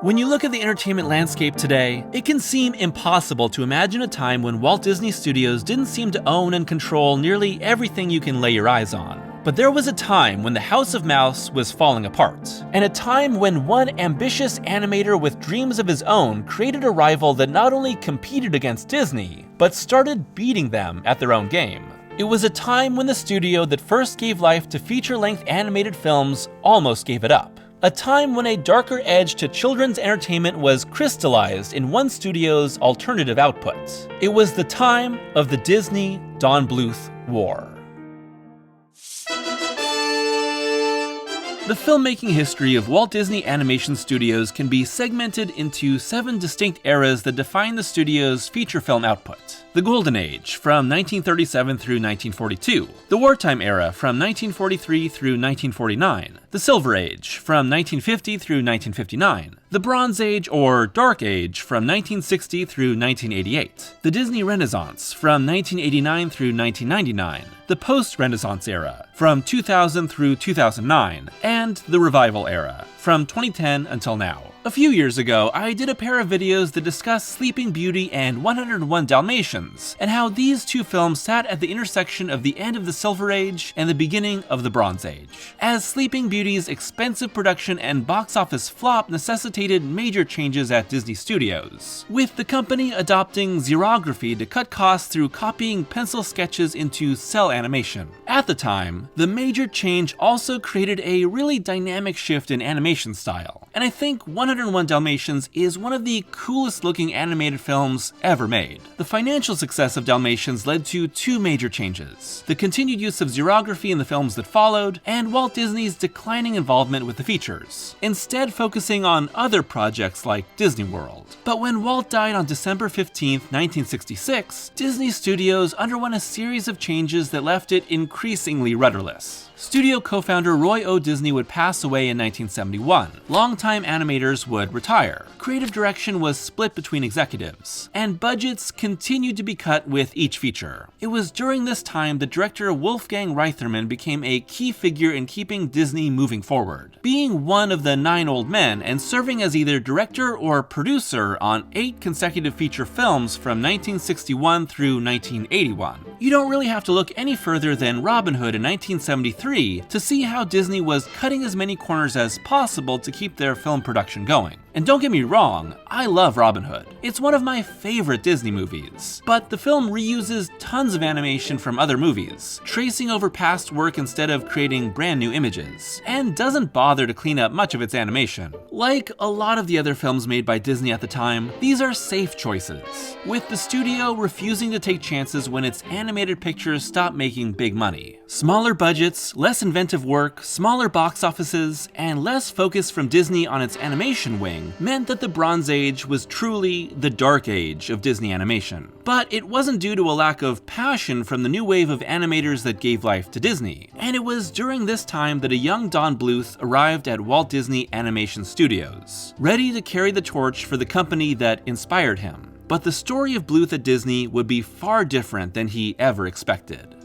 When you look at the entertainment landscape today, it can seem impossible to imagine a time when Walt Disney Studios didn't seem to own and control nearly everything you can lay your eyes on. But there was a time when the House of Mouse was falling apart, and a time when one ambitious animator with dreams of his own created a rival that not only competed against Disney, but started beating them at their own game. It was a time when the studio that first gave life to feature-length animated films almost gave it up. A time when a darker edge to children's entertainment was crystallized in one studio's alternative output. It was the time of the Disney-Don Bluth War. The filmmaking history of Walt Disney Animation Studios can be segmented into 7 distinct eras that define the studio's feature film output. The Golden Age, from 1937 through 1942. The Wartime Era, from 1943 through 1949. The Silver Age, from 1950 through 1959. The Bronze Age, or Dark Age, from 1960 through 1988. The Disney Renaissance, from 1989 through 1999. The Post-Renaissance Era, from 2000 through 2009. And the Revival Era, from 2010 until now. A few years ago, I did a pair of videos that discussed Sleeping Beauty and 101 Dalmatians, and how these two films sat at the intersection of the end of the Silver Age and the beginning of the Bronze Age. As Sleeping Beauty's expensive production and box office flop necessitated major changes at Disney Studios, with the company adopting xerography to cut costs through copying pencil sketches into cell animation. At the time, the major change also created a really dynamic shift in animation style, and I think 101 Dalmatians is one of the coolest looking animated films ever made. The financial success of Dalmatians led to 2 major changes: the continued use of xerography in the films that followed, and Walt Disney's declining involvement with the features, instead focusing on other projects like Disney World. But when Walt died on December 15, 1966, Disney Studios underwent a series of changes that left it increasingly rudderless. Studio co-founder Roy O. Disney would pass away in 1971. Longtime animators would retire. Creative direction was split between executives, and budgets continued to be cut with each feature. It was during this time that director Wolfgang Reitherman became a key figure in keeping Disney moving forward, being one of the 9 old men and serving as either director or producer on 8 consecutive feature films from 1961 through 1981. You don't really have to look any further than Robin Hood in 1973 to see how Disney was cutting as many corners as possible to keep their film production going. And don't get me wrong, I love Robin Hood. It's one of my favorite Disney movies. But the film reuses tons of animation from other movies, tracing over past work instead of creating brand new images, and doesn't bother to clean up much of its animation. Like a lot of the other films made by Disney at the time, these are safe choices, with the studio refusing to take chances when its animated pictures stop making big money. Smaller budgets, less inventive work, smaller box offices, and less focus from Disney on its animation wing meant that the Bronze Age was truly the Dark Age of Disney animation. But it wasn't due to a lack of passion from the new wave of animators that gave life to Disney. And it was during this time that a young Don Bluth arrived at Walt Disney Animation Studios, ready to carry the torch for the company that inspired him. But the story of Bluth at Disney would be far different than he ever expected.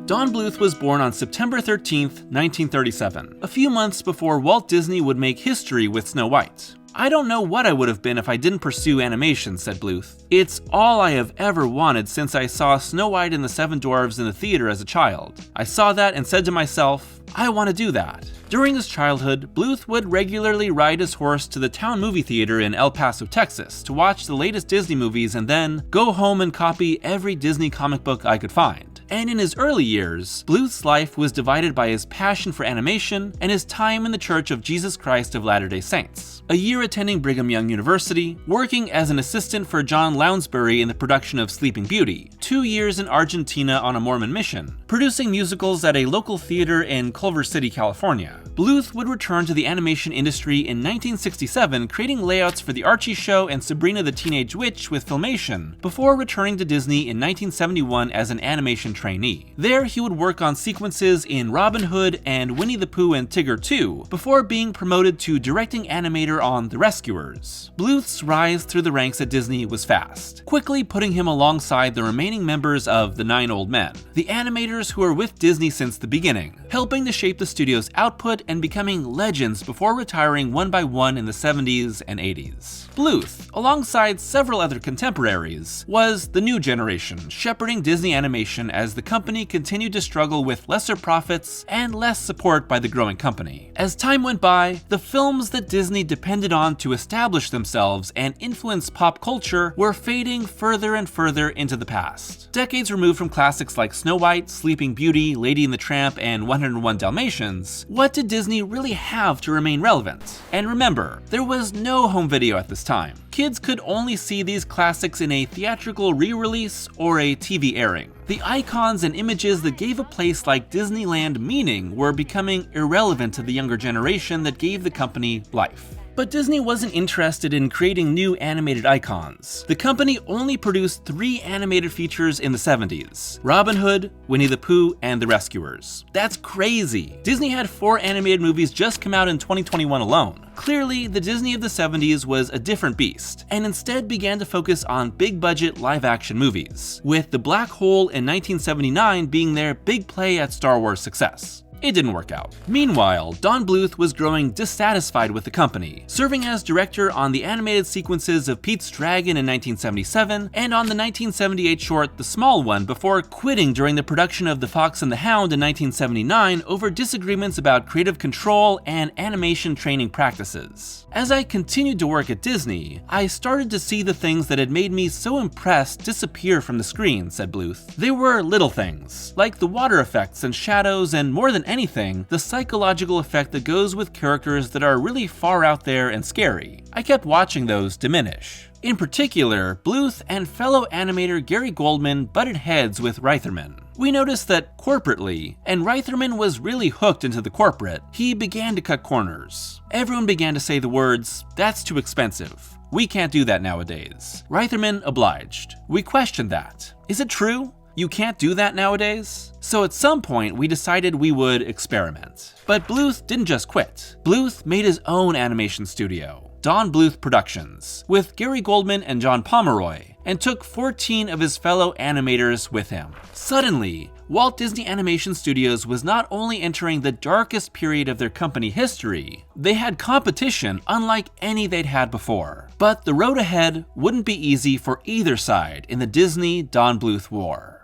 Don Bluth was born on September 13, 1937, a few months before Walt Disney would make history with Snow White. "I don't know what I would have been if I didn't pursue animation," said Bluth. "It's all I have ever wanted since I saw Snow White and the 7 Dwarfs in the theater as a child. I saw that and said to myself, I want to do that." During his childhood, Bluth would regularly ride his horse to the town movie theater in El Paso, Texas, to watch the latest Disney movies and then go home and copy every Disney comic book I could find. And in his early years, Bluth's life was divided by his passion for animation and his time in the Church of Jesus Christ of Latter-day Saints. A year attending Brigham Young University, working as an assistant for John Lounsbury in the production of Sleeping Beauty, 2 years in Argentina on a Mormon mission, producing musicals at a local theater in Culver City, California. Bluth would return to the animation industry in 1967, creating layouts for The Archie Show and Sabrina the Teenage Witch with Filmation, before returning to Disney in 1971 as an animation trainee. There, he would work on sequences in Robin Hood and Winnie the Pooh and Tigger 2, before being promoted to directing animator on The Rescuers. Bluth's rise through the ranks at Disney was fast, quickly putting him alongside the remaining members of the 9 Old Men. The animators animators who are with Disney since the beginning, helping to shape the studio's output and becoming legends before retiring one by one in the 70s and 80s. Bluth, alongside several other contemporaries, was the new generation, shepherding Disney Animation as the company continued to struggle with lesser profits and less support by the growing company. As time went by, the films that Disney depended on to establish themselves and influence pop culture were fading further and further into the past. Decades removed from classics like Snow White, Sleeping Beauty, Lady and the Tramp, and 101 Dalmatians, what did Disney really have to remain relevant? And remember, there was no home video at this time. Kids could only see these classics in a theatrical re-release or a TV airing. The icons and images that gave a place like Disneyland meaning were becoming irrelevant to the younger generation that gave the company life. But Disney wasn't interested in creating new animated icons. The company only produced 3 animated features in the 70s: Robin Hood, Winnie the Pooh, and The Rescuers. That's crazy! Disney had 4 animated movies just come out in 2021 alone. Clearly, the Disney of the 70s was a different beast, and instead began to focus on big-budget live-action movies, with The Black Hole in 1979 being their big play at Star Wars success. It didn't work out. Meanwhile, Don Bluth was growing dissatisfied with the company, serving as director on the animated sequences of Pete's Dragon in 1977 and on the 1978 short The Small One before quitting during the production of The Fox and the Hound in 1979 over disagreements about creative control and animation training practices. As I continued to work at Disney, I started to see the things that had made me so impressed disappear from the screen, said Bluth. They were little things, like the water effects and shadows, and more than anything, the psychological effect that goes with characters that are really far out there and scary. I kept watching those diminish. In particular, Bluth and fellow animator Gary Goldman butted heads with Reitherman. We noticed that corporately, and Reitherman was really hooked into the corporate, he began to cut corners. Everyone began to say the words, "That's too expensive. We can't do that nowadays." Reitherman obliged. We questioned that. Is it true? You can't do that nowadays? So at some point, we decided we would experiment. But Bluth didn't just quit. Bluth made his own animation studio, Don Bluth Productions, with Gary Goldman and John Pomeroy, and took 14 of his fellow animators with him. Suddenly, Walt Disney Animation Studios was not only entering the darkest period of their company history, they had competition unlike any they'd had before. But the road ahead wouldn't be easy for either side in the Disney-Don Bluth war.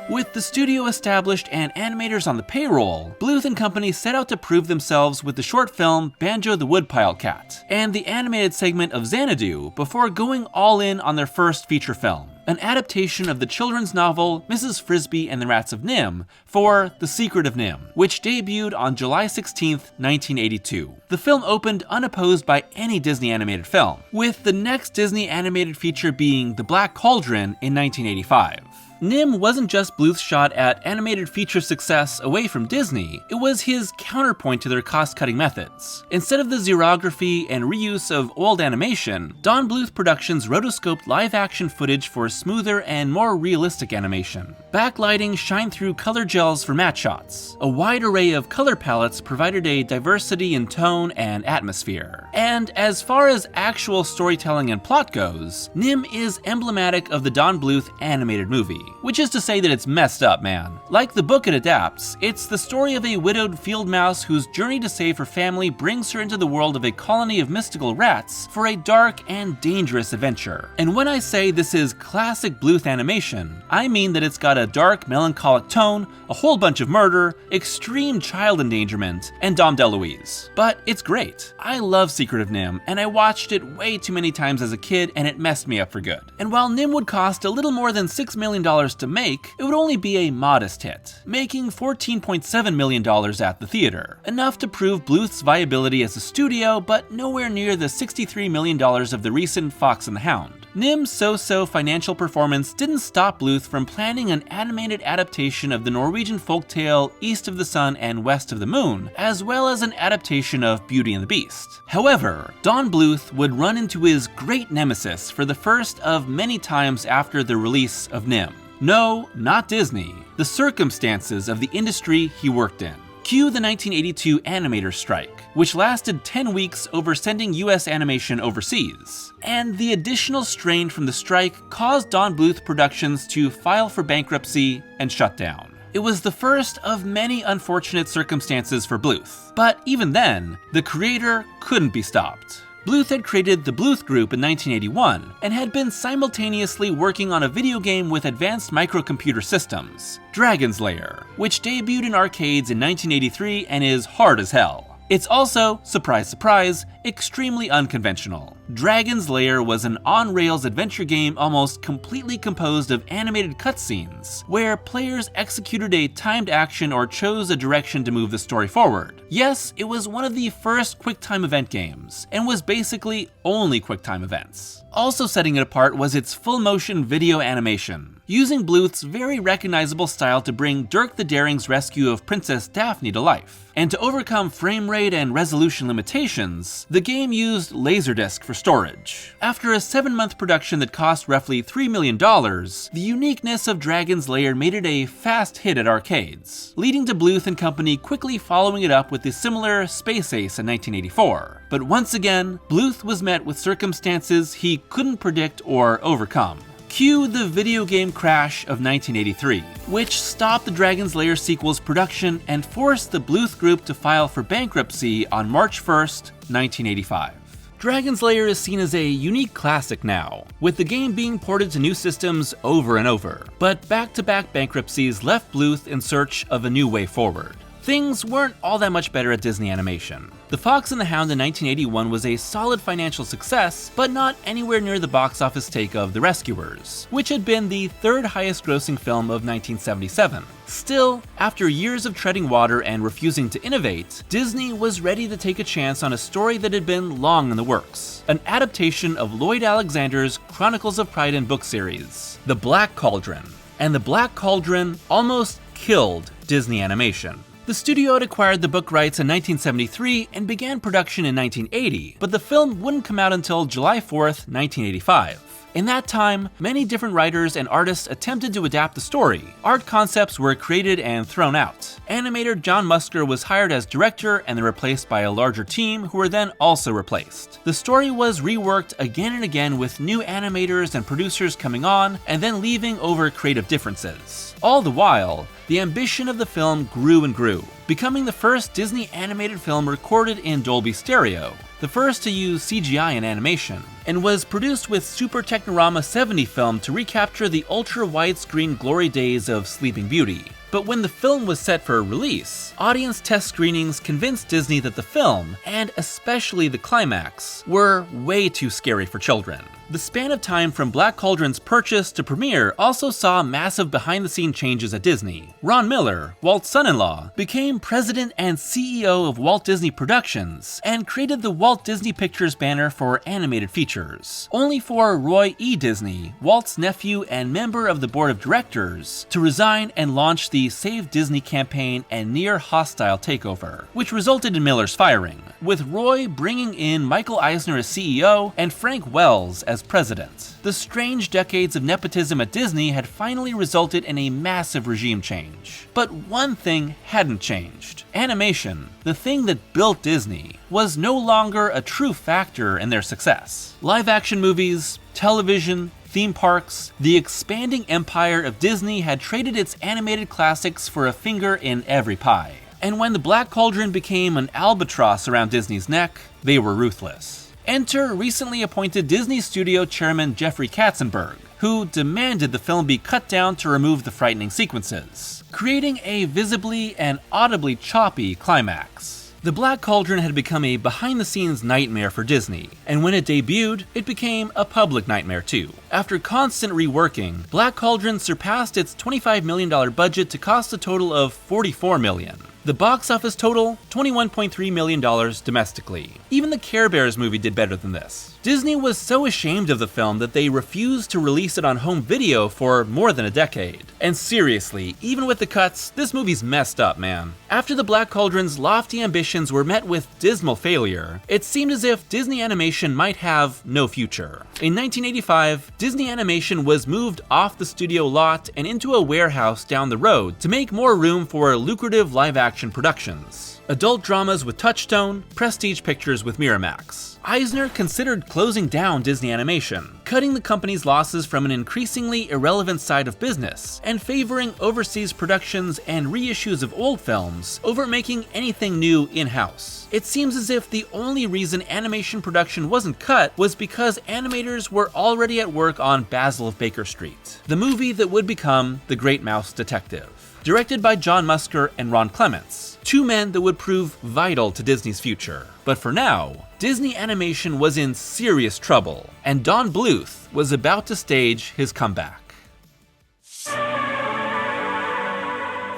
With the studio established and animators on the payroll, Bluth and company set out to prove themselves with the short film Banjo the Woodpile Cat and the animated segment of Xanadu before going all in on their first feature film, an adaptation of the children's novel Mrs. Frisby and the Rats of Nimh for The Secret of Nimh, which debuted on July 16, 1982. The film opened unopposed by any Disney animated film, with the next Disney animated feature being The Black Cauldron in 1985. Nimh wasn't just Bluth's shot at animated feature success away from Disney, it was his counterpoint to their cost-cutting methods. Instead of the xerography and reuse of old animation, Don Bluth Productions rotoscoped live-action footage for smoother and more realistic animation. Backlighting shined through color gels for matte shots. A wide array of color palettes provided a diversity in tone and atmosphere. And as far as actual storytelling and plot goes, Nimh is emblematic of the Don Bluth animated movie. Which is to say that it's messed up, man. Like the book it adapts, it's the story of a widowed field mouse whose journey to save her family brings her into the world of a colony of mystical rats for a dark and dangerous adventure. And when I say this is classic Bluth animation, I mean that it's got a dark, melancholic tone, a whole bunch of murder, extreme child endangerment, and Dom DeLuise. But it's great. I love Secret of Nimh, and I watched it way too many times as a kid, and it messed me up for good. And while Nimh would cost a little more than $6 million to make, it would only be a modest hit, making $14.7 million at the theater, enough to prove Bluth's viability as a studio, but nowhere near the $63 million of the recent Fox and the Hound. Nimh's so-so financial performance didn't stop Bluth from planning an animated adaptation of the Norwegian folktale East of the Sun and West of the Moon, as well as an adaptation of Beauty and the Beast. However, Don Bluth would run into his great nemesis for the first of many times after the release of Nimh. No, not Disney. The circumstances of the industry he worked in. Cue the 1982 animator strike, which lasted 10 weeks over sending US animation overseas. And the additional strain from the strike caused Don Bluth Productions to file for bankruptcy and shut down. It was the first of many unfortunate circumstances for Bluth, but even then, the creator couldn't be stopped. Bluth had created the Bluth Group in 1981 and had been simultaneously working on a video game with advanced microcomputer systems, Dragon's Lair, which debuted in arcades in 1983 and is hard as hell. It's also, surprise surprise, extremely unconventional. Dragon's Lair was an on-rails adventure game almost completely composed of animated cutscenes, where players executed a timed action or chose a direction to move the story forward. Yes, it was one of the first QuickTime event games, and was basically only QuickTime events. Also setting it apart was its full-motion video animation, using Bluth's very recognizable style to bring Dirk the Daring's rescue of Princess Daphne to life. And to overcome frame rate and resolution limitations, the game used Laserdisc for storage. After a 7-month production that cost roughly $3 million, the uniqueness of Dragon's Lair made it a fast hit at arcades, leading to Bluth and company quickly following it up with the similar Space Ace in 1984. But once again, Bluth was met with circumstances he couldn't predict or overcome. Cue the video game crash of 1983, which stopped the Dragon's Lair sequel's production and forced the Bluth Group to file for bankruptcy on March 1st, 1985. Dragon's Lair is seen as a unique classic now, with the game being ported to new systems over and over, but back-to-back bankruptcies left Bluth in search of a new way forward. Things weren't all that much better at Disney Animation. The Fox and the Hound in 1981 was a solid financial success, but not anywhere near the box office take of The Rescuers, which had been the third highest grossing film of 1977. Still, after years of treading water and refusing to innovate, Disney was ready to take a chance on a story that had been long in the works. An adaptation of Lloyd Alexander's Chronicles of Pride and book series, The Black Cauldron. And The Black Cauldron almost killed Disney Animation. The studio had acquired the book rights in 1973 and began production in 1980, but the film wouldn't come out until July 4th, 1985. In that time, many different writers and artists attempted to adapt the story. Art concepts were created and thrown out. Animator John Musker was hired as director and then replaced by a larger team who were then also replaced. The story was reworked again and again with new animators and producers coming on and then leaving over creative differences. All the while, the ambition of the film grew and grew, becoming the first Disney animated film recorded in Dolby Stereo, the first to use CGI in animation, and was produced with Super Technorama 70 film to recapture the ultra-widescreen glory days of Sleeping Beauty. But when the film was set for release, audience test screenings convinced Disney that the film, and especially the climax, were way too scary for children. The span of time from Black Cauldron's purchase to premiere also saw massive behind-the-scenes changes at Disney. Ron Miller, Walt's son-in-law, became president and CEO of Walt Disney Productions and created the Walt Disney Pictures banner for animated features, only for Roy E. Disney, Walt's nephew and member of the board of directors, to resign and launch the Save Disney campaign and near-hostile takeover, which resulted in Miller's firing, with Roy bringing in Michael Eisner as CEO and Frank Wells as president. The strange decades of nepotism at Disney had finally resulted in a massive regime change. But one thing hadn't changed. Animation, the thing that built Disney, was no longer a true factor in their success. Live-action movies, television, theme parks, the expanding empire of Disney had traded its animated classics for a finger in every pie. And when the Black Cauldron became an albatross around Disney's neck, they were ruthless. Enter recently appointed Disney Studio chairman Jeffrey Katzenberg, who demanded the film be cut down to remove the frightening sequences, creating a visibly and audibly choppy climax. The Black Cauldron had become a behind-the-scenes nightmare for Disney, and when it debuted, it became a public nightmare too. After constant reworking, Black Cauldron surpassed its $25 million budget to cost a total of $44 million. The box office total, $21.3 million domestically. Even the Care Bears movie did better than this. Disney was so ashamed of the film that they refused to release it on home video for more than a decade. And seriously, even with the cuts, this movie's messed up, man. After the Black Cauldron's lofty ambitions were met with dismal failure, it seemed as if Disney Animation might have no future. In 1985, Disney Animation was moved off the studio lot and into a warehouse down the road to make more room for lucrative live-action productions. Adult dramas with Touchstone, prestige pictures with Miramax. Eisner considered closing down Disney Animation, cutting the company's losses from an increasingly irrelevant side of business, and favoring overseas productions and reissues of old films over making anything new in-house. It seems as if the only reason animation production wasn't cut was because animators were already at work on Basil of Baker Street, the movie that would become The Great Mouse Detective. Directed by John Musker and Ron Clements, two men that would prove vital to Disney's future. But for now, Disney Animation was in serious trouble, and Don Bluth was about to stage his comeback.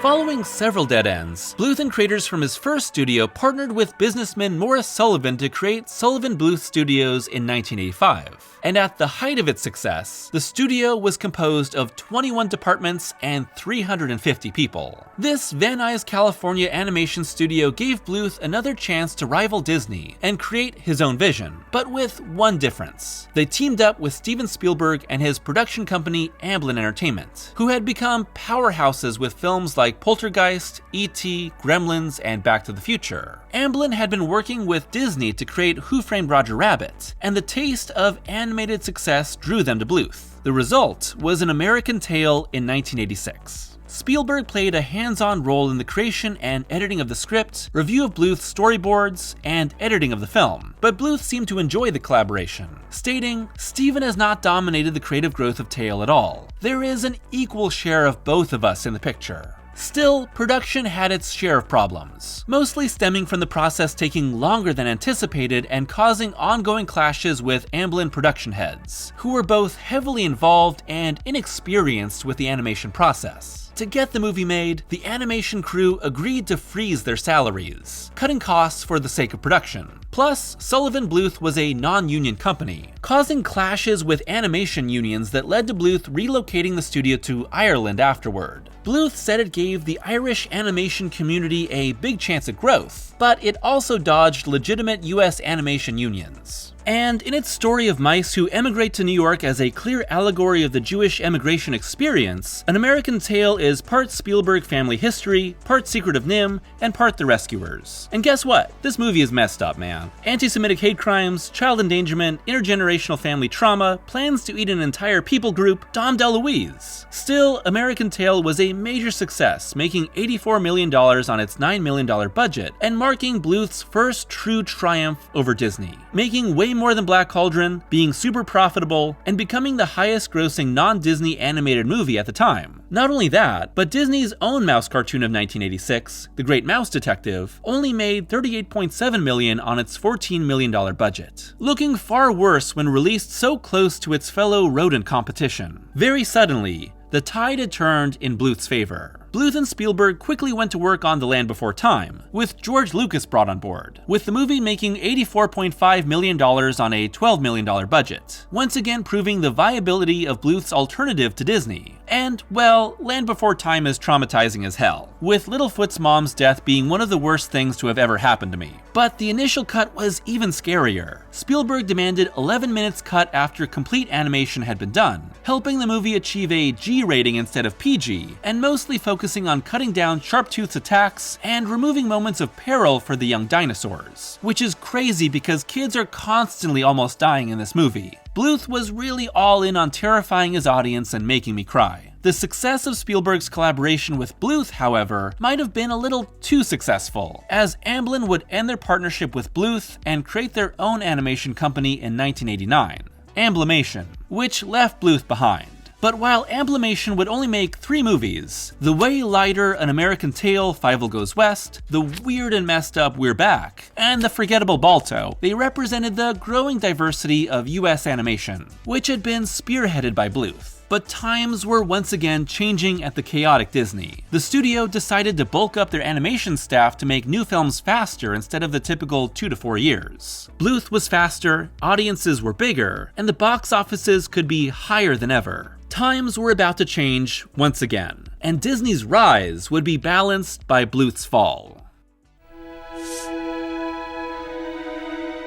Following several dead ends, Bluth and creators from his first studio partnered with businessman Morris Sullivan to create Sullivan Bluth Studios in 1985. And at the height of its success, the studio was composed of 21 departments and 350 people. This Van Nuys, California animation studio gave Bluth another chance to rival Disney and create his own vision, but with one difference. They teamed up with Steven Spielberg and his production company Amblin Entertainment, who had become powerhouses with films like Poltergeist, E.T., Gremlins, and Back to the Future. Amblin had been working with Disney to create Who Framed Roger Rabbit, and the taste of animated success drew them to Bluth. The result was An American Tail in 1986. Spielberg played a hands-on role in the creation and editing of the script, review of Bluth's storyboards, and editing of the film, but Bluth seemed to enjoy the collaboration, stating, "Steven has not dominated the creative growth of Tail at all. There is an equal share of both of us in the picture." Still, production had its share of problems, mostly stemming from the process taking longer than anticipated and causing ongoing clashes with Amblin production heads, who were both heavily involved and inexperienced with the animation process. To get the movie made, the animation crew agreed to freeze their salaries, cutting costs for the sake of production. Plus, Sullivan Bluth was a non-union company, causing clashes with animation unions that led to Bluth relocating the studio to Ireland afterward. Bluth said it gave the Irish animation community a big chance at growth, but it also dodged legitimate US animation unions. And in its story of mice who emigrate to New York as a clear allegory of the Jewish emigration experience, An American Tail is part Spielberg family history, part Secret of Nimh, and part The Rescuers. And guess what? This movie is messed up, man. Anti-Semitic hate crimes, child endangerment, intergenerational family trauma, plans to eat an entire people group, Dom DeLuise. Still, American Tail was a major success, making $84 million on its $9 million budget, and marking Bluth's first true triumph over Disney, making way more than Black Cauldron, being super profitable, and becoming the highest grossing non-Disney animated movie at the time. Not only that, but Disney's own mouse cartoon of 1986, The Great Mouse Detective, only made $38.7 million on its $14 million budget, looking far worse when released so close to its fellow rodent competition. Very suddenly, the tide had turned in Bluth's favor. Bluth and Spielberg quickly went to work on The Land Before Time, with George Lucas brought on board, with the movie making $84.5 million on a $12 million budget, once again proving the viability of Bluth's alternative to Disney. And, well, Land Before Time is traumatizing as hell, with Littlefoot's mom's death being one of the worst things to have ever happened to me. But the initial cut was even scarier. Spielberg demanded 11 minutes cut after complete animation had been done, helping the movie achieve a G rating instead of PG, and mostly focusing on cutting down Sharptooth's attacks and removing moments of peril for the young dinosaurs, which is crazy because kids are constantly almost dying in this movie. Bluth was really all in on terrifying his audience and making me cry. The success of Spielberg's collaboration with Bluth, however, might have been a little too successful, as Amblin would end their partnership with Bluth and create their own animation company in 1989, Amblimation, which left Bluth behind. But while Amblimation would only make 3 movies, The Way Lighter, An American Tail, Fievel Goes West, the weird and messed up We're Back, and the forgettable Balto, they represented the growing diversity of US animation, which had been spearheaded by Bluth. But times were once again changing at the chaotic Disney. The studio decided to bulk up their animation staff to make new films faster instead of the typical 2 to 4 years. Bluth was faster, audiences were bigger, and the box offices could be higher than ever. Times were about to change once again, and Disney's rise would be balanced by Bluth's fall.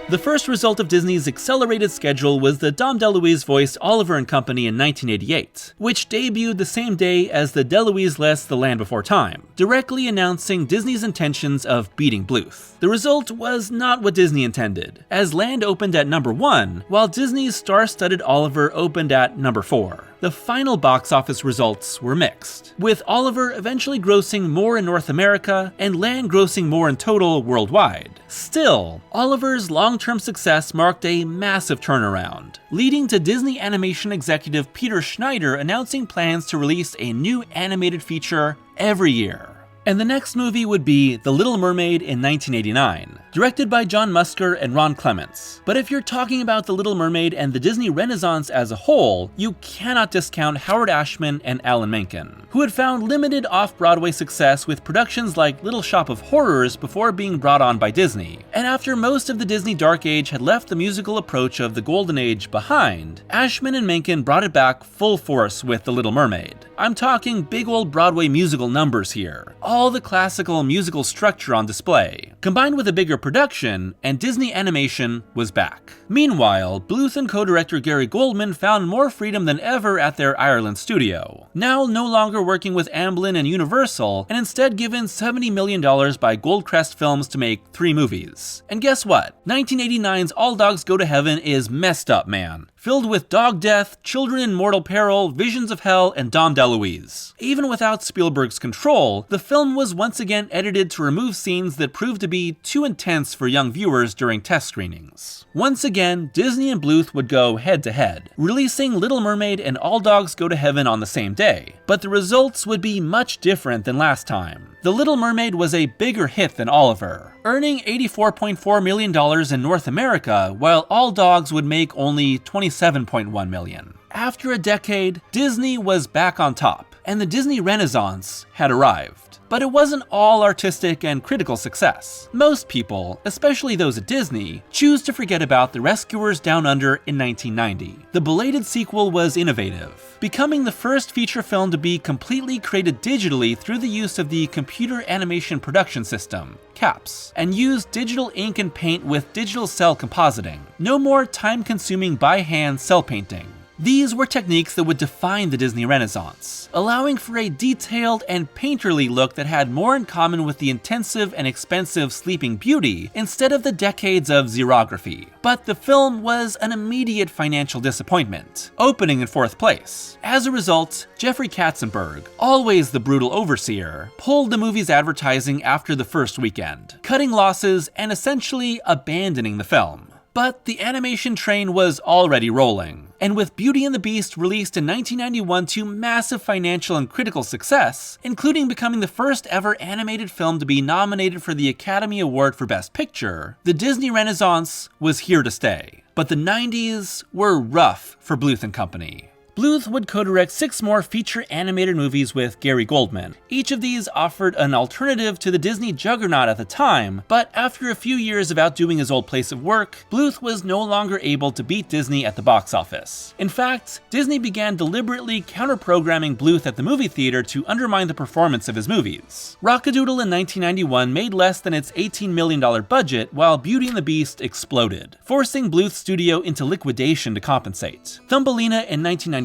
The first result of Disney's accelerated schedule was the Dom DeLuise-voiced Oliver and Company in 1988, which debuted the same day as the DeLuise-less The Land Before Time, directly announcing Disney's intentions of beating Bluth. The result was not what Disney intended, as Land opened at number 1, while Disney's star-studded Oliver opened at number 4. The final box office results were mixed, with Oliver eventually grossing more in North America and Land grossing more in total worldwide. Still, Oliver's long-term success marked a massive turnaround, leading to Disney animation executive Peter Schneider announcing plans to release a new animated feature every year. And the next movie would be The Little Mermaid in 1989, directed by John Musker and Ron Clements. But if you're talking about The Little Mermaid and the Disney Renaissance as a whole, you cannot discount Howard Ashman and Alan Menken, who had found limited off-Broadway success with productions like Little Shop of Horrors before being brought on by Disney. And after most of the Disney Dark Age had left the musical approach of the Golden Age behind, Ashman and Menken brought it back full force with The Little Mermaid. I'm talking big old Broadway musical numbers here, all the classical musical structure on display, combined with a bigger production, and Disney animation was back. Meanwhile, Bluth and co-director Gary Goldman found more freedom than ever at their Ireland studio, now no longer working with Amblin and Universal, and instead given $70 million by Goldcrest Films to make 3 movies. And guess what? 1989's All Dogs Go to Heaven is messed up, man. Filled with dog death, children in mortal peril, visions of hell, and Dom DeLuise. Even without Spielberg's control, the film was once again edited to remove scenes that proved to be too intense for young viewers during test screenings. Once again, Disney and Bluth would go head-to-head, releasing Little Mermaid and All Dogs Go to Heaven on the same day, but the results would be much different than last time. The Little Mermaid was a bigger hit than Oliver, earning $84.4 million in North America, while All Dogs would make only $27.1 million. After a decade, Disney was back on top, and the Disney Renaissance had arrived. But it wasn't all artistic and critical success. Most people, especially those at Disney, choose to forget about The Rescuers Down Under in 1990. The belated sequel was innovative, becoming the first feature film to be completely created digitally through the use of the Computer Animation Production System, CAPS, and used digital ink and paint with digital cell compositing. No more time-consuming by-hand cell painting. These were techniques that would define the Disney Renaissance, allowing for a detailed and painterly look that had more in common with the intensive and expensive Sleeping Beauty instead of the decades of xerography. But the film was an immediate financial disappointment, opening in 4th place. As a result, Jeffrey Katzenberg, always the brutal overseer, pulled the movie's advertising after the first weekend, cutting losses and essentially abandoning the film. But the animation train was already rolling, and with Beauty and the Beast released in 1991 to massive financial and critical success, including becoming the first ever animated film to be nominated for the Academy Award for Best Picture, the Disney Renaissance was here to stay. But the 90s were rough for Bluth and Company. Bluth would co-direct 6 more feature animated movies with Gary Goldman. Each of these offered an alternative to the Disney juggernaut at the time, but after a few years of outdoing his old place of work, Bluth was no longer able to beat Disney at the box office. In fact, Disney began deliberately counter-programming Bluth at the movie theater to undermine the performance of his movies. Rockadoodle in 1991 made less than its $18 million budget, while Beauty and the Beast exploded, forcing Bluth's studio into liquidation to compensate. Thumbelina in 1994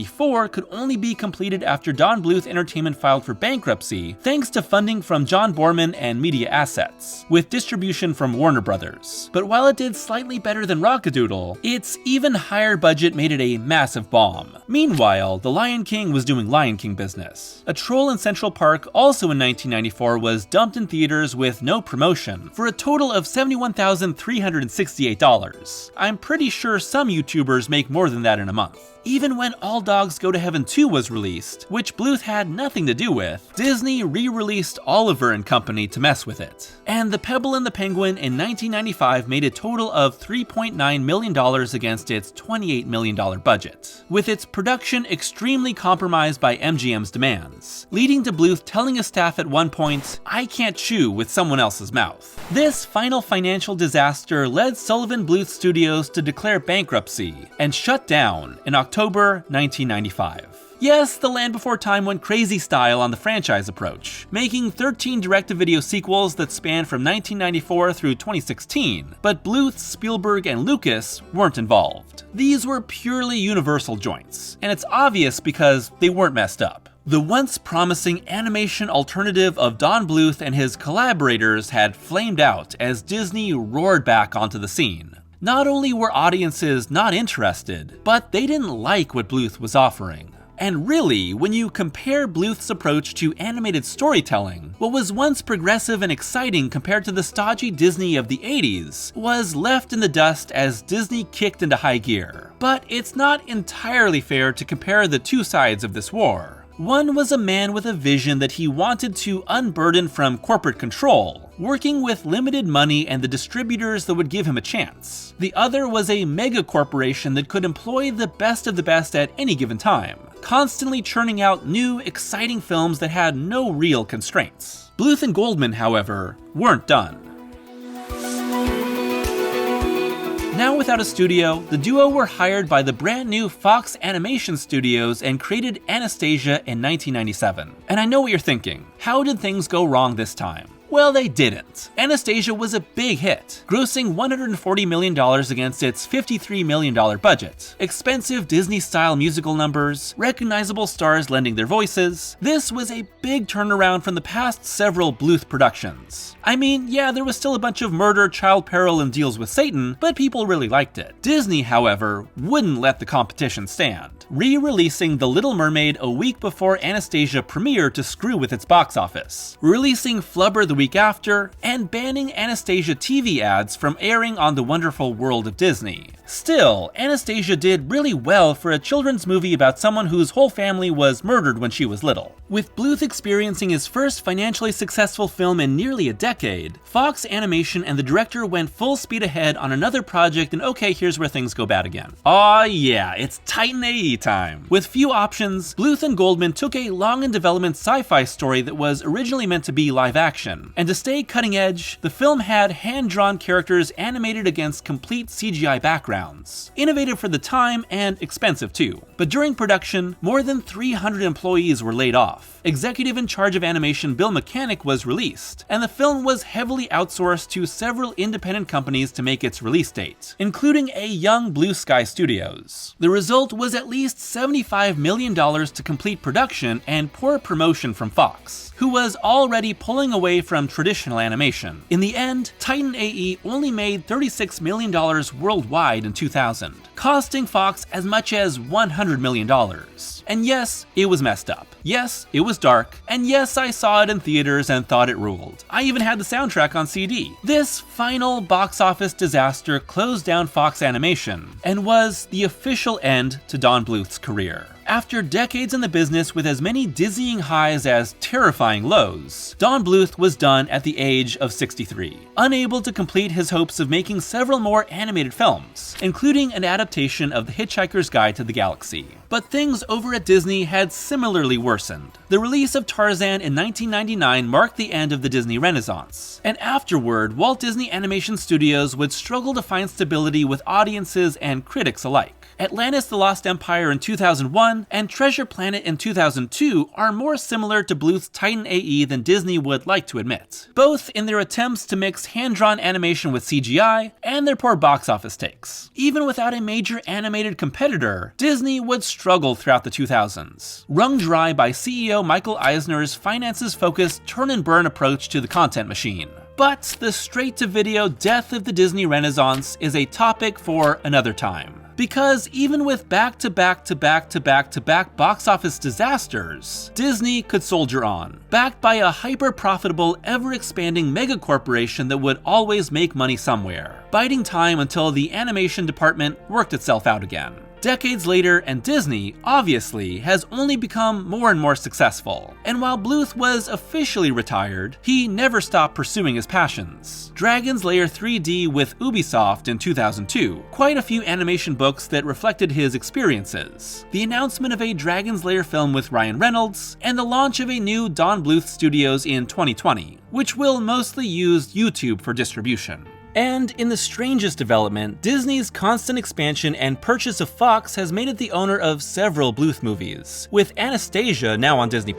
could only be completed after Don Bluth Entertainment filed for bankruptcy, thanks to funding from John Borman and Media Assets, with distribution from Warner Brothers. But while it did slightly better than Rockadoodle, its even higher budget made it a massive bomb. Meanwhile, The Lion King was doing Lion King business. A Troll in Central Park, also in 1994, was dumped in theaters with no promotion, for a total of $71,368. I'm pretty sure some YouTubers make more than that in a month. Even when All Dogs Go to Heaven 2 was released, which Bluth had nothing to do with, Disney re-released Oliver and Company to mess with it. And The Pebble and the Penguin in 1995 made a total of $3.9 million against its $28 million budget, with its production extremely compromised by MGM's demands, leading to Bluth telling his staff at one point, "I can't chew with someone else's mouth." This final financial disaster led Sullivan Bluth Studios to declare bankruptcy and shut down in October 1995. Yes, The Land Before Time went crazy style on the franchise approach, making 13 direct-to-video sequels that spanned from 1994 through 2016, but Bluth, Spielberg, and Lucas weren't involved. These were purely Universal joints, and it's obvious because they weren't messed up. The once promising animation alternative of Don Bluth and his collaborators had flamed out as Disney roared back onto the scene. Not only were audiences not interested, but they didn't like what Bluth was offering. And really, when you compare Bluth's approach to animated storytelling, what was once progressive and exciting compared to the stodgy Disney of the 80s was left in the dust as Disney kicked into high gear. But it's not entirely fair to compare the two sides of this war. One was a man with a vision that he wanted to unburden from corporate control, working with limited money and the distributors that would give him a chance. The other was a mega corporation that could employ the best of the best at any given time, constantly churning out new, exciting films that had no real constraints. Bluth and Goldman, however, weren't done. Now without a studio, the duo were hired by the brand new Fox Animation Studios and created Anastasia in 1997. And I know what you're thinking, how did things go wrong this time? Well, they didn't. Anastasia was a big hit, grossing $140 million against its $53 million budget. Expensive Disney-style musical numbers, recognizable stars lending their voices. This was a big turnaround from the past several Bluth productions. I mean, yeah, there was still a bunch of murder, child peril, and deals with Satan, but people really liked it. Disney, however, wouldn't let the competition stand, re-releasing The Little Mermaid a week before Anastasia premiered to screw with its box office, releasing Flubber the week after, and banning Anastasia TV ads from airing on The Wonderful World of Disney. Still, Anastasia did really well for a children's movie about someone whose whole family was murdered when she was little. With Bluth experiencing his first financially successful film in nearly a decade, Fox Animation and the director went full speed ahead on another project, and okay, here's where things go bad again. Aw yeah, it's Titan AE time. With few options, Bluth and Goldman took a long-in-development sci-fi story that was originally meant to be live action, and to stay cutting edge, the film had hand-drawn characters animated against complete CGI backgrounds. Innovative for the time and expensive too. But during production, more than 300 employees were laid off. Executive in charge of animation Bill Mechanic was released, and the film was heavily outsourced to several independent companies to make its release date, including a young Blue Sky Studios. The result was at least $75 million to complete production and poor promotion from Fox, who was already pulling away from traditional animation. In the end, Titan AE only made $36 million worldwide in 2000, costing Fox as much as $100 million. And yes, it was messed up. Yes, it was dark. And yes, I saw it in theaters and thought it ruled. I even had the soundtrack on CD. This final box office disaster closed down Fox Animation and was the official end to Don Bluth's career. After decades in the business with as many dizzying highs as terrifying lows, Don Bluth was done at the age of 63, unable to complete his hopes of making several more animated films, including an adaptation of The Hitchhiker's Guide to the Galaxy. But things over at Disney had similarly worsened. The release of Tarzan in 1999 marked the end of the Disney Renaissance, and afterward, Walt Disney Animation Studios would struggle to find stability with audiences and critics alike. Atlantis: The Lost Empire in 2001 and Treasure Planet in 2002 are more similar to Bluth's Titan AE than Disney would like to admit, both in their attempts to mix hand-drawn animation with CGI and their poor box office takes. Even without a major animated competitor, Disney would struggle throughout the 2000s, wrung dry by CEO Michael Eisner's finances-focused turn-and-burn approach to the content machine. But the straight-to-video death of the Disney Renaissance is a topic for another time. Because even with back-to-back-to-back-to-back box office disasters, Disney could soldier on, backed by a hyper-profitable, ever-expanding mega-corporation that would always make money somewhere, biding time until the animation department worked itself out again. Decades later, and Disney, obviously, has only become more and more successful. And while Bluth was officially retired, he never stopped pursuing his passions. Dragon's Lair 3D with Ubisoft in 2002, quite a few animation books that reflected his experiences, the announcement of a Dragon's Lair film with Ryan Reynolds, and the launch of a new Don Bluth Studios in 2020, which will mostly use YouTube for distribution. And in the strangest development, Disney's constant expansion and purchase of Fox has made it the owner of several Bluth movies, with Anastasia now on Disney+.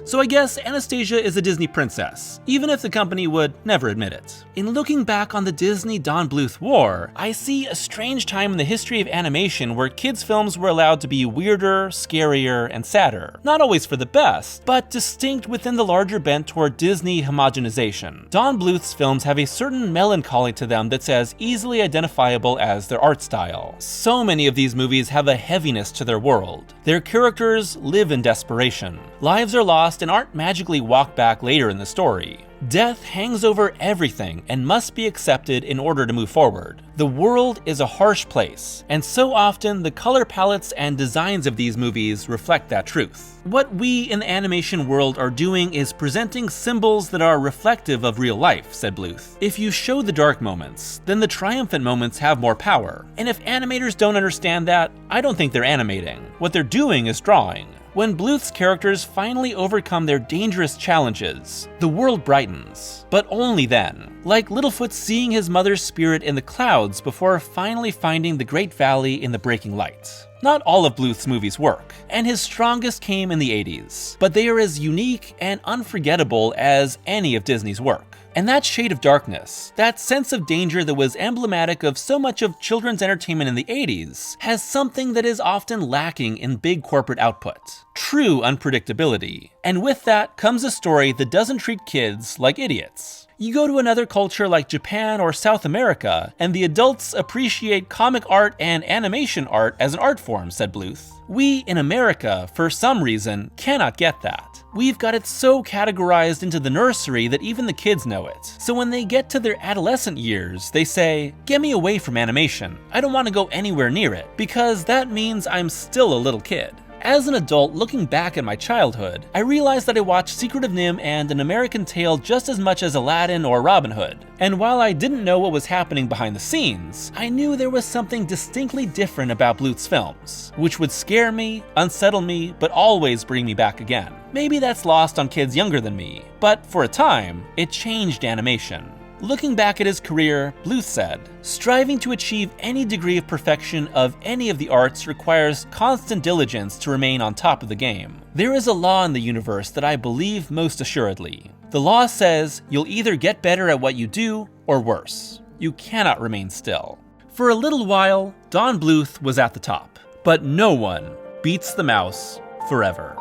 So I guess Anastasia is a Disney princess, even if the company would never admit it. In looking back on the Disney-Don Bluth War, I see a strange time in the history of animation where kids' films were allowed to be weirder, scarier, and sadder. Not always for the best, but distinct within the larger bent toward Disney homogenization. Don Bluth's films have a certain melancholy to them that's as easily identifiable as their art style. So many of these movies have a heaviness to their world. Their characters live in desperation. Lives are lost and aren't magically walked back later in the story. Death hangs over everything and must be accepted in order to move forward. The world is a harsh place, and so often the color palettes and designs of these movies reflect that truth. What we in the animation world are doing is presenting symbols that are reflective of real life, said Bluth. If you show the dark moments, then the triumphant moments have more power. And if animators don't understand that, I don't think they're animating. What they're doing is drawing. When Bluth's characters finally overcome their dangerous challenges, the world brightens. But only then. Like Littlefoot seeing his mother's spirit in the clouds before finally finding the Great Valley in the breaking light. Not all of Bluth's movies work, and his strongest came in the 80s, but they are as unique and unforgettable as any of Disney's work. And that shade of darkness, that sense of danger that was emblematic of so much of children's entertainment in the 80s, has something that is often lacking in big corporate output. True unpredictability. And with that comes a story that doesn't treat kids like idiots. You go to another culture like Japan or South America, and the adults appreciate comic art and animation art as an art form, said Bluth. We in America, for some reason, cannot get that. We've got it so categorized into the nursery that even the kids know it. So when they get to their adolescent years, they say, "Get me away from animation. I don't want to go anywhere near it, because that means I'm still a little kid." As an adult looking back at my childhood, I realized that I watched Secret of Nimh and An American Tail just as much as Aladdin or Robin Hood. And while I didn't know what was happening behind the scenes, I knew there was something distinctly different about Bluth's films, which would scare me, unsettle me, but always bring me back again. Maybe that's lost on kids younger than me, but for a time, it changed animation. Looking back at his career, Bluth said, "Striving to achieve any degree of perfection of any of the arts requires constant diligence to remain on top of the game. There is a law in the universe that I believe most assuredly. The law says you'll either get better at what you do or worse. You cannot remain still." For a little while, Don Bluth was at the top, but no one beats the mouse forever.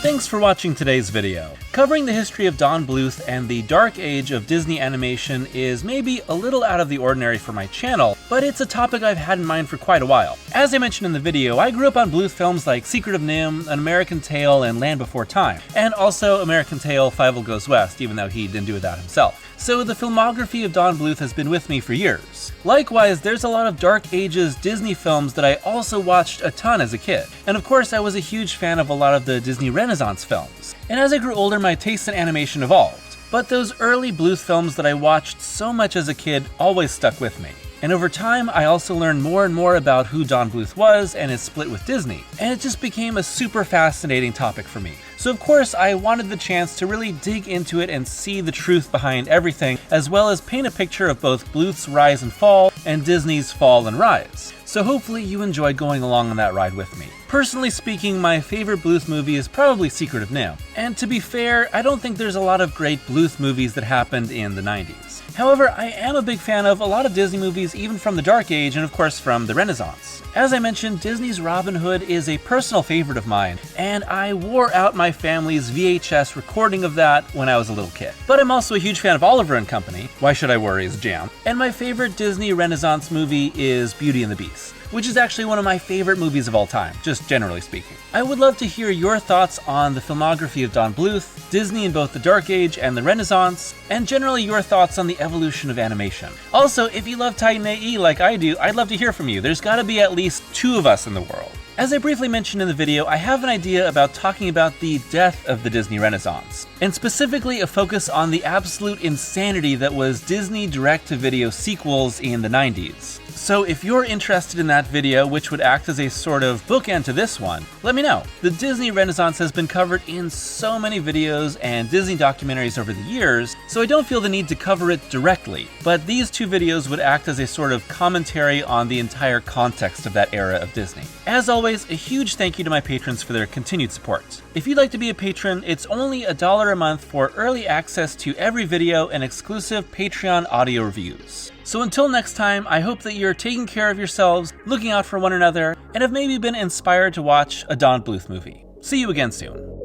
Thanks for watching today's video. Covering the history of Don Bluth and the dark age of Disney animation is maybe a little out of the ordinary for my channel, but it's a topic I've had in mind for quite a while. As I mentioned in the video, I grew up on Bluth films like Secret of Nimh, An American Tail, and Land Before Time, and also American Tail, Fievel Goes West, even though he didn't do that himself. So the filmography of Don Bluth has been with me for years. Likewise, there's a lot of Dark Ages Disney films that I also watched a ton as a kid. And of course, I was a huge fan of a lot of the Disney Renaissance films. And as I grew older, my taste in animation evolved. But those early Bluth films that I watched so much as a kid always stuck with me. And over time, I also learned more and more about who Don Bluth was and his split with Disney. And it just became a super fascinating topic for me. So of course, I wanted the chance to really dig into it and see the truth behind everything, as well as paint a picture of both Bluth's rise and fall and Disney's fall and rise. So hopefully you enjoyed going along on that ride with me. Personally speaking, my favorite Bluth movie is probably Secret of Nimh. And to be fair, I don't think there's a lot of great Bluth movies that happened in the 90s. However, I am a big fan of a lot of Disney movies, even from the Dark Age and of course from the Renaissance. As I mentioned, Disney's Robin Hood is a personal favorite of mine, and I wore out my family's VHS recording of that when I was a little kid. But I'm also a huge fan of Oliver & Company, Why Should I Worry is a jam, and my favorite Disney Renaissance movie is Beauty and the Beast, which is actually one of my favorite movies of all time, just generally speaking. I would love to hear your thoughts on the filmography of Don Bluth, Disney in both the Dark Age and the Renaissance, and generally your thoughts on the evolution of animation. Also, if you love Titan AE like I do, I'd love to hear from you. There's gotta be at least 2 of us in the world. As I briefly mentioned in the video, I have an idea about talking about the death of the Disney Renaissance, and specifically a focus on the absolute insanity that was Disney direct-to-video sequels in the 90s. So if you're interested in that video, which would act as a sort of bookend to this one, let me know. The Disney Renaissance has been covered in so many videos and Disney documentaries over the years, so I don't feel the need to cover it directly, but these two videos would act as a sort of commentary on the entire context of that era of Disney. As always, a huge thank you to my patrons for their continued support. If you'd like to be a patron, it's only $1 a month for early access to every video and exclusive Patreon audio reviews. So until next time, I hope that you're taking care of yourselves, looking out for one another, and have maybe been inspired to watch a Don Bluth movie. See you again soon.